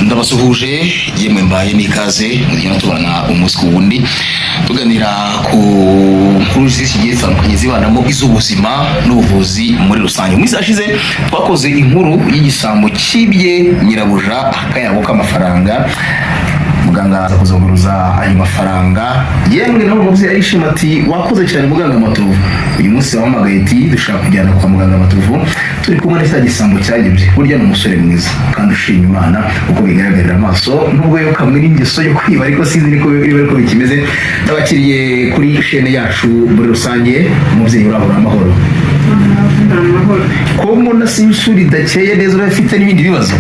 ndabasuhuje yemwe mbaye nikaze mugenda tubana umunsi ku wundi tuganira ku nkuru zigiye zitandukanye zibanamo iz'ubuzima n'ubuvuzi muri rusange. Mu ashize twakoze inkuru y'igisambo kibye nyirabuja akayabo k'amafaranga, muganga aza kuzoguruza ayo mafaranga. Yemwe no muvye yishima ati wakoze cyane muganga Matovu, uyu munsi wahamagaye ati dushaka kujyana kwa muganga Matovu, turi kumwe n'icya gisambo cyagibye. Burya ni umusore mwiza kandi ushima Imana uko bigaragarira amaso, nubwo yo kamwe n'ingeso yo kwiba ariko sinzi niko bikimeze. Ndabakiriye kuri chaîne yacu muri rusange. Umuvyeyi urabura amahoro ko mbona sinsuri dakeye neza urafite n'ibindi bibazo?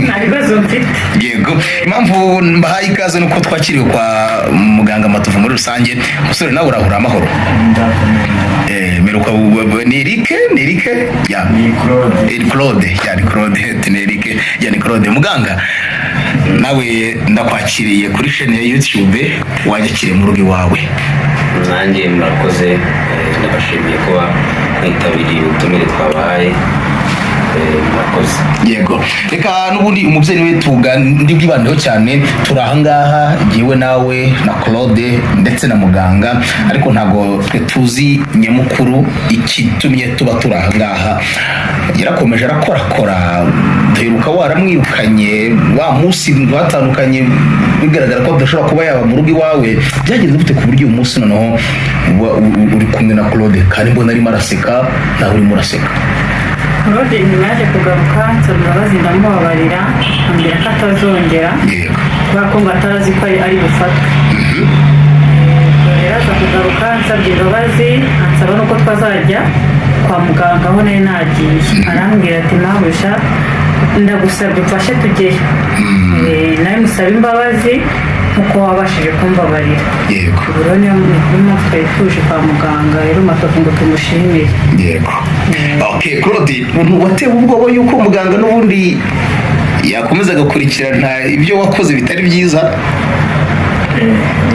Nta bibazo mfite. Yego, impamvu mbahaye ikaze nuko twakiriwe kwa muganga Matovu muri rusange. Umusore nawe urahura amahoro? Meruka ni Eric ya ni Claude. Muganga nawe ndakwakiriye kuri chaîne ya YouTube, wanyakiriye mu rugo iwawe. Nanjye murakoze, ndabashimiye kuba mwitabiriye ubutumire twabahaye. Yego, reka n'ubundi umubyeyi we tuga ndi bwibandeho cyane. Turahangaha giwe nawe na Claude ndetse na muganga, ariko ntago twe tuzi nyamukuru ikitumye tuba turahangaha. Yarakomeje arakora duheruka waramwirukanye wa munsi batandukanye, bigaragara ko adashobora kuba yaba mu rugo iwawe. Byagenze gute ku buryo uyu munsi noneho uri kumwe na Claude kandi mbona arimo araseka nawe urimo uraseka? Claude nyuma yaje kugaruka nsaba imbabazi ndamubabarira, ambwira ko atazongera kubera ko ngo atarazi ko ari bufatwe. Rero aza kugaruka nsabye imbabazi, ansaba nuko twazajya kwa muganga aho nari nagiye. Arambwira ati mabusha ndagusabye ufashe tujyeyo. Nawe musaba imbabazi kuko wabashije kumbabarira. Yego, rero niyo mpamvu twari tuje kwa muganga rero Matovu ngo tumushimire. Yego. Okay, Claude, watewe ubwoba yuko muganga n'ubundi yakomeza agakurikirana ibyo wakoze bitari byiza?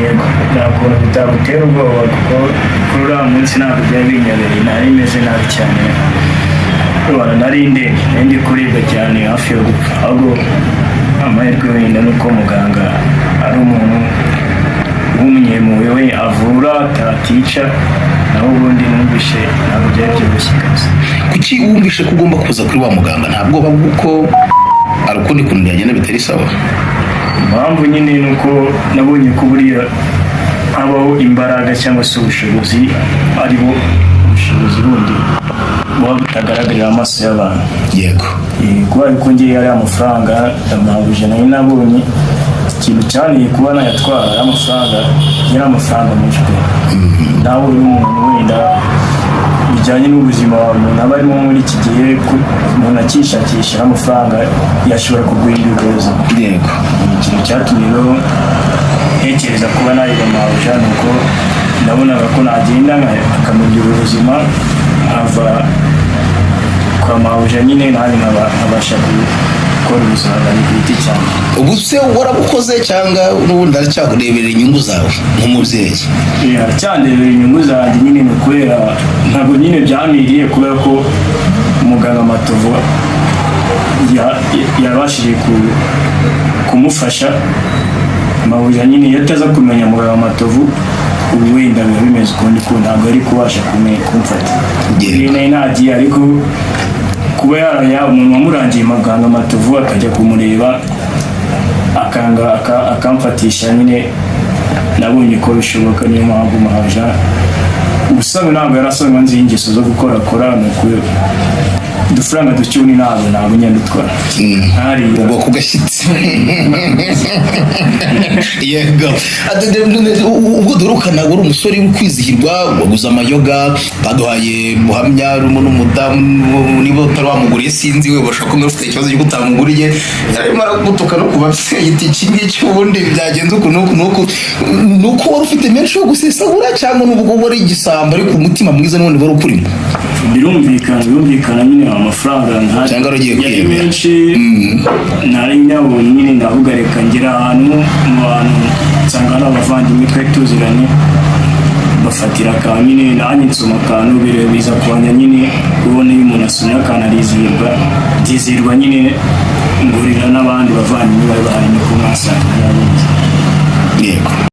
Yego, ntabwo bitagutera ubwoba kuko kuri uriya munsi ntabwo byari binyobeye, nari meze nabi cyane. Nari ndi kuribwa cyane hafi yo gupfa, ahubwo amahirwe wenda nuko muganga ari umuntu w'umunyempuhwe, we avura atatica, naho ubundi numvishe ntabwo byari byoroshye kabisa. Kuki wumvishe ko ugomba kuza kuri wa muganga? Nta bwoba bw'uko ari ukundi kuntu byagenda bitari sawa? Impamvu nyine ni uko nabonye ko buriya habaho imbaraga cyangwa se ubushobozi, aribo ubushobozi bundi buba butagaragarira amaso y'abantu. Yego, kubera ko ngiye ari amafaranga amahuje nayo nabonye ikintu cyane kuba nayatwara ari amafaranga, yari amafaranga menshi pe. Nawe uri umuntu wenda bijyanye n'ubuzima umuntu aba arimo muri iki gihe, umuntu akishakisha amafaranga yashobora kuguhindura ubuzima. yego, Ikintu cyatumye rero ntekereza kuba nareba amahuje ni uko nabonaga ko nagenda akamenya ubuzima, ava kwa mahuje nyine nanjye nkabasha gukora ubuzima bwanjye ku giti cyane. ubu se warabukoze cyangwa n'ubundi aracyakureberera inyungu zawe nk'umubyeyi? Aracyandeberera inyungu zanjye nyine, ni ukubera ntabwo nyine byamiriye, kubera ko muganga Matovu yabashije kumufasha. Mahuje nyine iyo ataza kumenya muganga Matovu ubu wenda biba bimeze ukundi ko ntabwo ari kubasha kumfata. Nari nagiye, ariko kuba umuntu wamurangiye muganga Matovu akajya kumureba akamfatisha nyine, nabonye ko bishoboka. Niyo mpamvu Mahuje ubusanzwe ntabwo yarasanzwe nzi ingeso zo gukorakora, ni ukuri udufaranga ducyuni ntabwo nyine dutwara ubwo kugashyitsi. Yego, ubwo durukana uri umusore w'ukwizihirwa, waguze amayoga, baduhaye buhamya rumo n'umudamu niba utari wamuguriye sinzi, we bashaka ko ufite ikibazo cyo kutamuguriye, arimo aragutuka no kubabyeyi iti iki ngiki ubundi byagenze uku nuko wari ufite menshi yo gusesagura, cyangwa n'ubwo wari igisambo ariko umutima mwiza n'ubundi wari ukurimo? Birumvikana nyine amafaranga nta cyangwa ugiye kwiyemera menshi, nari nyabonye nyine ndavuga reka ngera ahantu mu bantu nsanga n'abavandimwe twari tuziranye, bafatira akantu nyine nanjye nsoma akantu biza kubanya nyine ubona iyo umuntu asomye akantu arizihirwa nyine ngurira n'abandi bavandimwe bari bahari niko mwasanze